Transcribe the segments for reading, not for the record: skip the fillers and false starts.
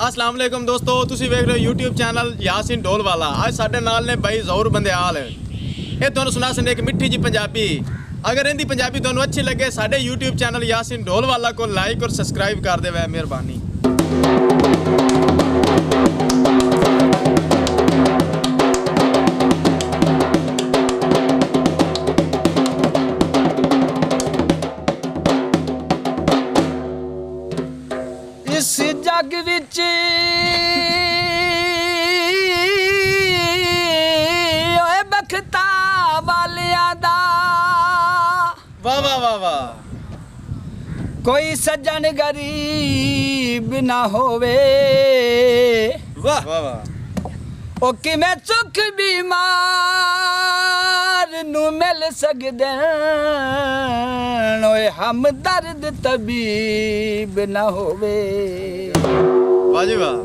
अस्सलाम वालेकुम दोस्तों, ਤੁਸੀਂ ਵੇਖ ਰਹੇ ਹੋ YouTube ਚੈਨਲ ਯਾਸੀਨ ਢੋਲਵਾਲਾ। ਅੱਜ ਸਾਡੇ ਨਾਲ ਨੇ ਬਾਈ ਜ਼ਹੂਰ ਬੰਦਿਆਲ। ਇਹ ਤੁਹਾਨੂੰ ਸੁਣਾ ਸੰਦੇ ਇੱਕ ਮਿੱਠੀ ਜੀ ਪੰਜਾਬੀ। ਅਗਰ ਇਹਦੀ ਪੰਜਾਬੀ ਤੁਹਾਨੂੰ ਅੱਛੀ ਲੱਗੇ ਸਾਡੇ YouTube ਚੈਨਲ ਯਾਸੀਨ ਢੋਲਵਾਲਾ को ਲਾਈਕ और ਸਬਸਕ੍ਰਾਈਬ ਕਰ ਦੇਵੇ, ਮਿਹਰਬਾਨੀ। इस जग विच ओए बखता वालिया दा वाह वाह वाह वाह। कोई सज्जन गरीब ना होवे, वाह वाह वाह। ओ किवें सुख बीमार नू मिल सकदे ओए हमदर्द तबीब ना होवे। वाह जी वाह।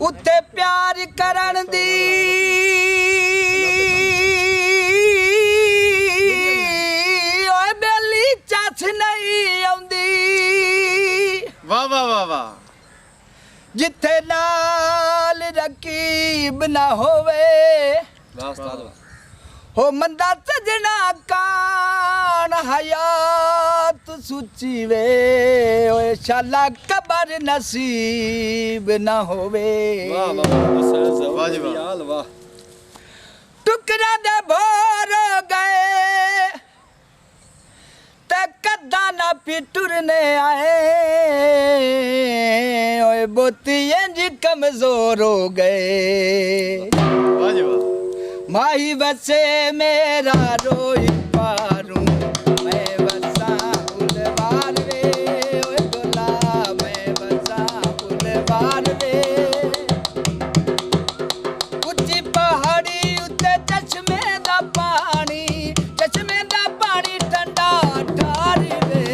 उत्ते प्यार करन दी ओए बेली चस नहीं आउंदी। वाह वाह वाह वाह। जिथे नाल रकीब ना होवे हो मंदा सजना कान हयात सुची वे ओए शाला कबर नसीब ना होवे। वाह जी वाह। टुकड़ा दे भोर गए ते कदा ना पिटुरने आए ओए बोतियां जी कमजोर हो गए। वाह जी वाह। माही बसे मेरा रोई पारूं मैं बसा उलवार वे ओए गोला मैं बसा उलवार वे। उच्ची पहाड़ी उत्ते चश्मे दा पानी ठंडा ठारी वे।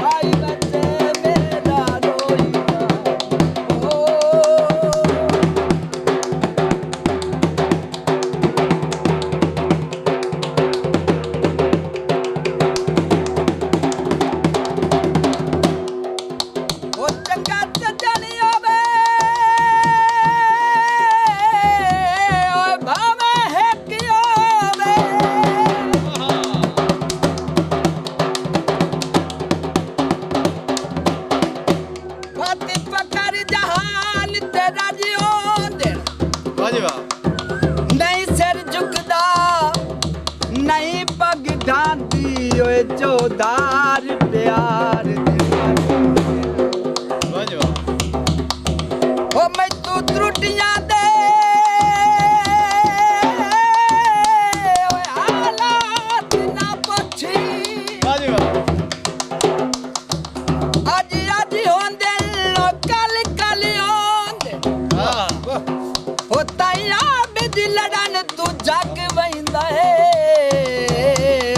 माही बसे मेरा रोई पारूं ओ चंगा सजन होवे ओए भावे है कि होवे। फाती पकर जहान तेरा जियों दे वाह जी वाह। नहीं सिर झुकदा नहीं पग ढांदी ओए चौधार प्यार दे। वाह जी वाह। ओ मैं तू त्रुटियां दे ओए हालात ना पुछी। वाह जी वाह। आज होंदे कल होंदे वाह। ओ ताइया बिदी लड़न तू जग वहिंदा है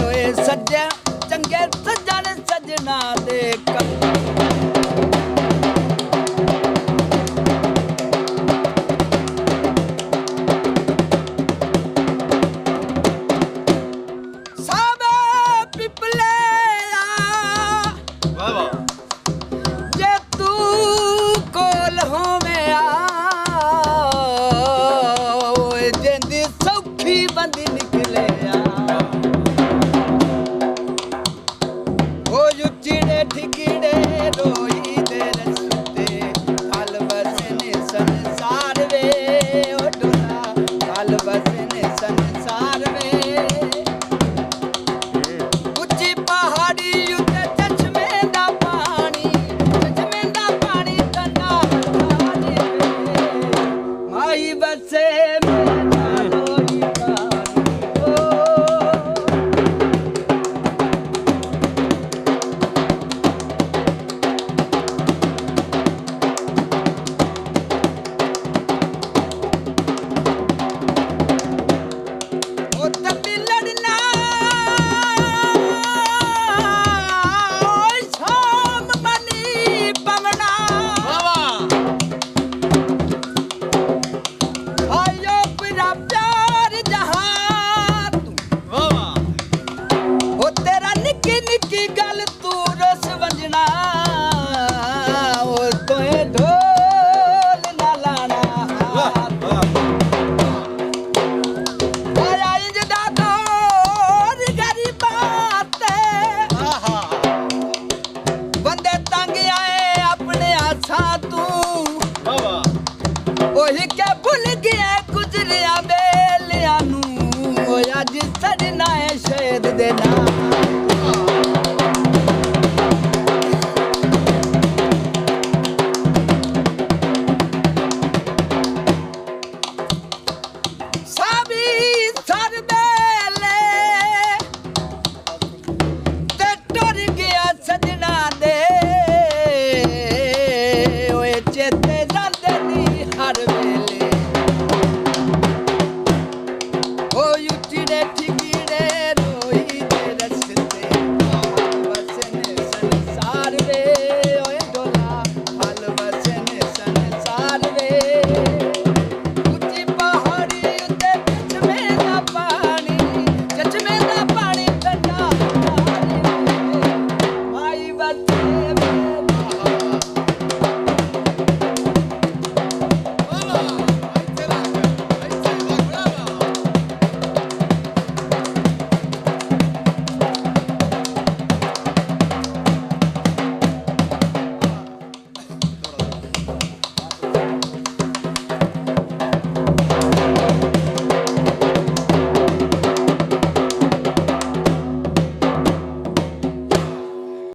ओए सज्जन चंगे सज्जन सजना दे कर।